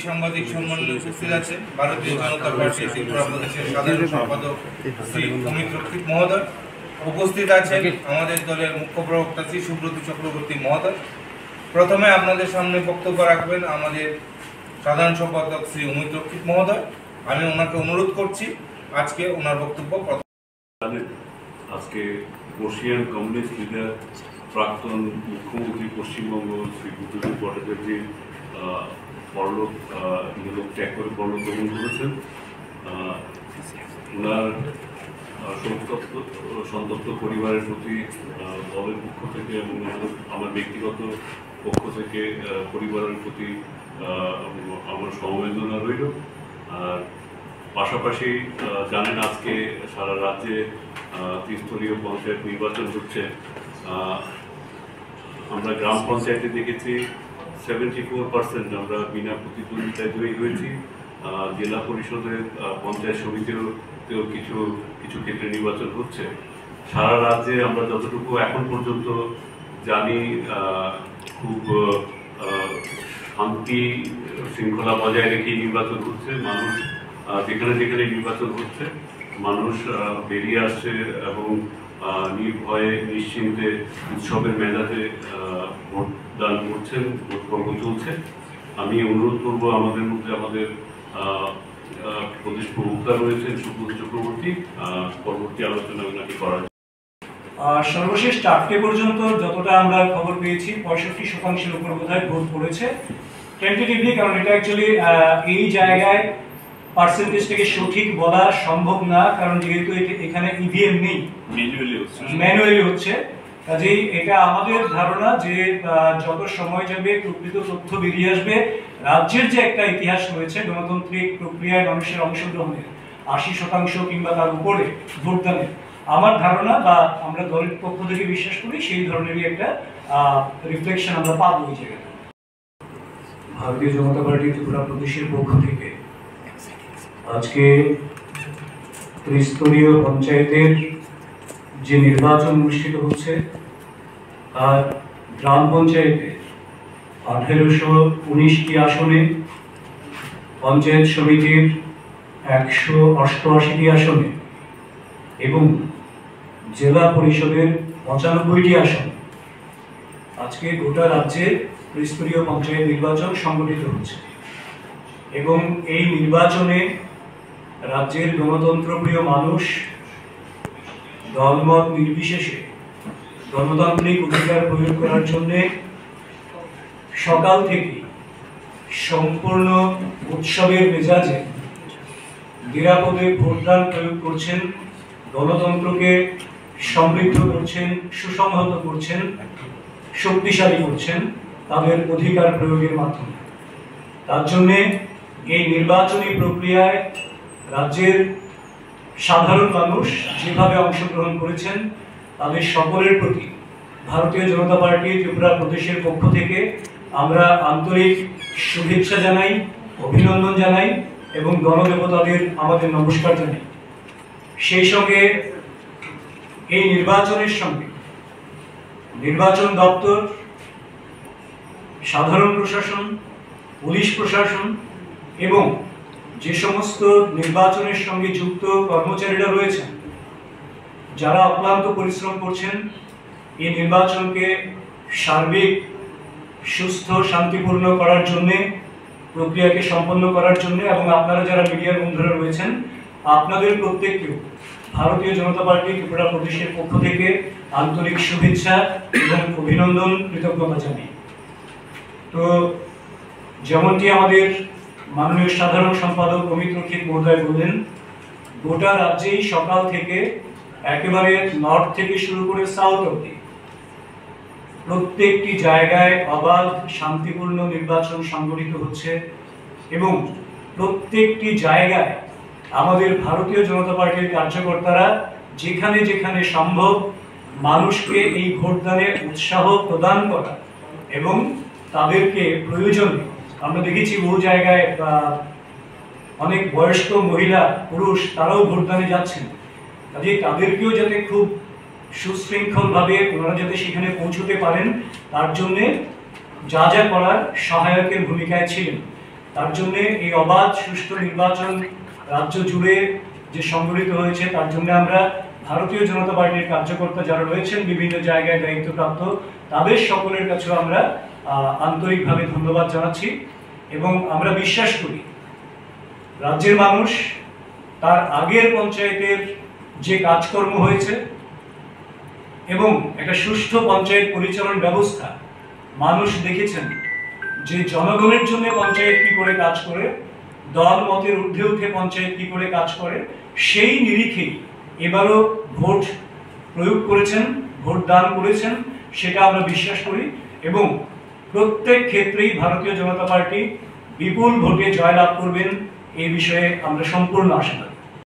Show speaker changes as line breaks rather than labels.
সাংবাদিক সম্মেলনে উপস্থিত আছেন ভারতীয় জনতা পার্টি ত্রিপুরা প্রদেশের সাধারণ সম্পাদক শ্রী অমিত রক্ষিত মহোদয়, উপস্থিত আছেন আমাদের দলের মুখ্য প্রবক্তা শ্রী সুব্রত চক্রবর্তী মহোদয়। প্রথমে আপনাদের সামনে বক্তব্য রাখবেন আমাদের সাধারণ সম্পাদক শ্রী অমিত রক্ষিত মহোদয়। আমি ওনাকে অনুরোধ করছি আজকে ওনার বক্তব্য।
আজকে বর্ষিয়ান কমিউনিস্ট লিডার প্রাক্তন মুখ্যমন্ত্রী পশ্চিমবঙ্গ শ্রী বুদ্ধদেব ভট্টাচার্যের পরলোক ত্যাগ করে পরলোক গ্রহণ করেছেন। ওনার সন্তপ্ত পরিবারের প্রতি দলের পক্ষ থেকে এবং আমার ব্যক্তিগত পক্ষ থেকে পরিবারের প্রতি আমার সমবেদনা রইল। আর পাশাপাশি জানেন আজকে সারা রাজ্যে ত্রিস্তরীয় পঞ্চায়েত নির্বাচন হচ্ছে। আমরা গ্রাম পঞ্চায়েতে দেখেছি 74% আমরা বিনা প্রতিদ্বন্দ্বিতায় জয়ী হয়েছি। জেলা পরিষদের পঞ্চায়েত সমিতিতেও কিছু কিছু ক্ষেত্রে নির্বাচন হচ্ছে। সারা রাজ্যে আমরা যতটুকু এখন পর্যন্ত জানি খুব শান্তি শৃঙ্খলা বজায় রেখেই নির্বাচন হচ্ছে। মানুষ যেখানে যেখানে নির্বাচন হচ্ছে মানুষ বেরিয়ে আসছে এবং নির্ভয়ে নিশ্চিন্তে উৎসবের মেজাজে ভোটদান করছেন, ভোট পর্ব চলছে। আমি অনুরোধ করব আমাদের মধ্যে আমাদের প্রদেশ প্রবক্তা রয়েছেন সুব্রত চক্রবর্তী, পরবর্তী আলোচনা ওনাকে করার।
সর্বশেষ 4টে পর্যন্ত যতটা আমরা খবর পেয়েছি 65% উপর বোধহয় ভোট পড়েছে টেন্টেটিভলি, কারণ এটা অ্যাকচুয়ালি এই জায়গায় পার্সেন্টেজটাকে সঠিক বলা সম্ভব না, কারণ যেহেতু এখানে ইভিএম নেই, ম্যানুয়ালি হচ্ছে। কাজেই এটা আমাদের ধারণা যে যত সময় যাবে প্রকৃত তথ্য বেরিয়ে আসবে। রাজ্যের যে একটা ইতিহাস রয়েছে গণতান্ত্রিক প্রক্রিয়ায় মানুষের অংশগ্রহণের 80% কিংবা তার উপরে ভোটদানের, আমার ধারণা বা আমরা দলের পক্ষ থেকে বিশ্বাস করি সেই ধরনেরই একটা রিফ্লেকশন আমরা পাবো এই জায়গায়। ভারতীয় জনতা পার্টি ত্রিপুরা প্রদেশের পক্ষ থেকে আজকে ত্রিস্তরীয় পঞ্চায়েতের যে নির্বাচন অনুষ্ঠিত হচ্ছে আর গ্রাম পঞ্চায়েতে 1819টি আসনে, পঞ্চায়েত সমিতির 188টি আসনে এবং জেলা পরিষদের 95টি আসন আজকে গোটা রাজ্যে ত্রিস্তরীয় পঞ্চায়েত নির্বাচন সংগঠিত হচ্ছে। এবং এই নির্বাচনে রাজ্যের গণতন্ত্রপ্রিয় মানুষ দলমত নির্বিশেষে গণতান্ত্রিক অধিকার প্রয়োগ করার জন্যে সকাল থেকে সম্পূর্ণ উৎসবের মেজাজে নিরাপদে ভোটদান প্রয়োগ করছেন, গণতন্ত্রকে সমৃদ্ধ করছেন, সুসংহত করছেন, শক্তিশালী করছেন তাদের অধিকার প্রয়োগের মাধ্যমে। তার জন্যে এই নির্বাচনী প্রক্রিয়ায় রাজ্যের সাধারণ মানুষ যেভাবে অংশগ্রহণ করেছেন তাদের সকলের প্রতি ভারতীয় জনতা পার্টি ত্রিপুরা প্রদেশের পক্ষ থেকে আমরা আন্তরিক শুভেচ্ছা জানাই, অভিনন্দন জানাই এবং গণদেবতাদের আমাদের নমস্কার জানাই। সেই সঙ্গে এই নির্বাচনের সঙ্গে নির্বাচন দপ্তর, সাধারণ প্রশাসন, পুলিশ প্রশাসন এবং যে সমস্ত নির্বাচনের সঙ্গে যুক্ত কর্মচারীরা রয়েছেন যারা অক্লান্ত পরিশ্রম করছেন এই নির্বাচনকে সার্বিক সুস্থ শান্তিপূর্ণ করার জন্যে, প্রক্রিয়াকে সম্পন্ন করার জন্য এবং আপনারা যারা মিডিয়ার বন্ধুরা রয়েছেন আপনাদের প্রত্যেককেও ভারতীয় জনতা পার্টি ত্রিপুরা প্রদেশের পক্ষ থেকে আন্তরিক শুভেচ্ছা এবং অভিনন্দন, কৃতজ্ঞতা জানাই। তো যেমনটি আমাদের মাননীয় সাধারণ সম্পাদক অমিত রক্ষিত মহোদয় বললেন, গোটা রাজ্যেই সকাল থেকে একেবারে নর্থ থেকে শুরু করে সাউথ অবধি প্রত্যেকটি জায়গায় অবাধ শান্তিপূর্ণ নির্বাচন সংগঠিত হচ্ছে এবং প্রত্যেকটি জায়গায় আমাদের ভারতীয় জনতা পার্টির কার্যকর্তারা যেখানে যেখানে সম্ভব মানুষকে এই ভোটদানে উৎসাহ প্রদান করা এবং তাদেরকে প্রয়োজনে, আমরা দেখেছি বহু জায়গায় অনেক বয়স্ক মহিলা পুরুষ তারাও ভোটদানে যাচ্ছেন, কাজে তাদেরকেও যাতে খুব সুশৃঙ্খলভাবে ওনারা যাতে সেখানে পৌঁছতে পারেন তার জন্যে যা যা করার সহায়কের ভূমিকায় ছিলেন। তার জন্য এই অবাধ সুষ্ঠু নির্বাচন রাজ্য জুড়ে যে সংগঠিত হয়েছে তার জন্য আমরা ভারতীয় জনতা পার্টির কার্যকর্তা যারা রয়েছেন বিভিন্ন জায়গায় দায়িত্বপ্রাপ্ত তাদের সকলের কাছেও আমরা আন্তরিকভাবে ধন্যবাদ জানাচ্ছি এবং আমরা বিশ্বাস করি রাজ্যের মানুষ তার আগের পঞ্চায়েতের যে কাজকর্ম হয়েছে এবং একটা সুষ্ঠু পঞ্চায়েত পরিচালন ব্যবস্থা মানুষ দেখেছেন যে জনগণের জন্য পঞ্চায়েত কি করে কাজ করে, দল মতের ঊর্ধ্বে উঠে পঞ্চায়েত কি করে কাজ করে, সেই নিরিখেই এবারও ভোট প্রয়োগ করেছেন, ভোট দান করেছেন, সেটা আমরা বিশ্বাস করি এবং প্রত্যেক ক্ষেত্রেই ভারতীয় জনতা পার্টি বিপুল ভোটে জয়লাভ করবেন এই বিষয়ে আমরা সম্পূর্ণ আশাবাদী।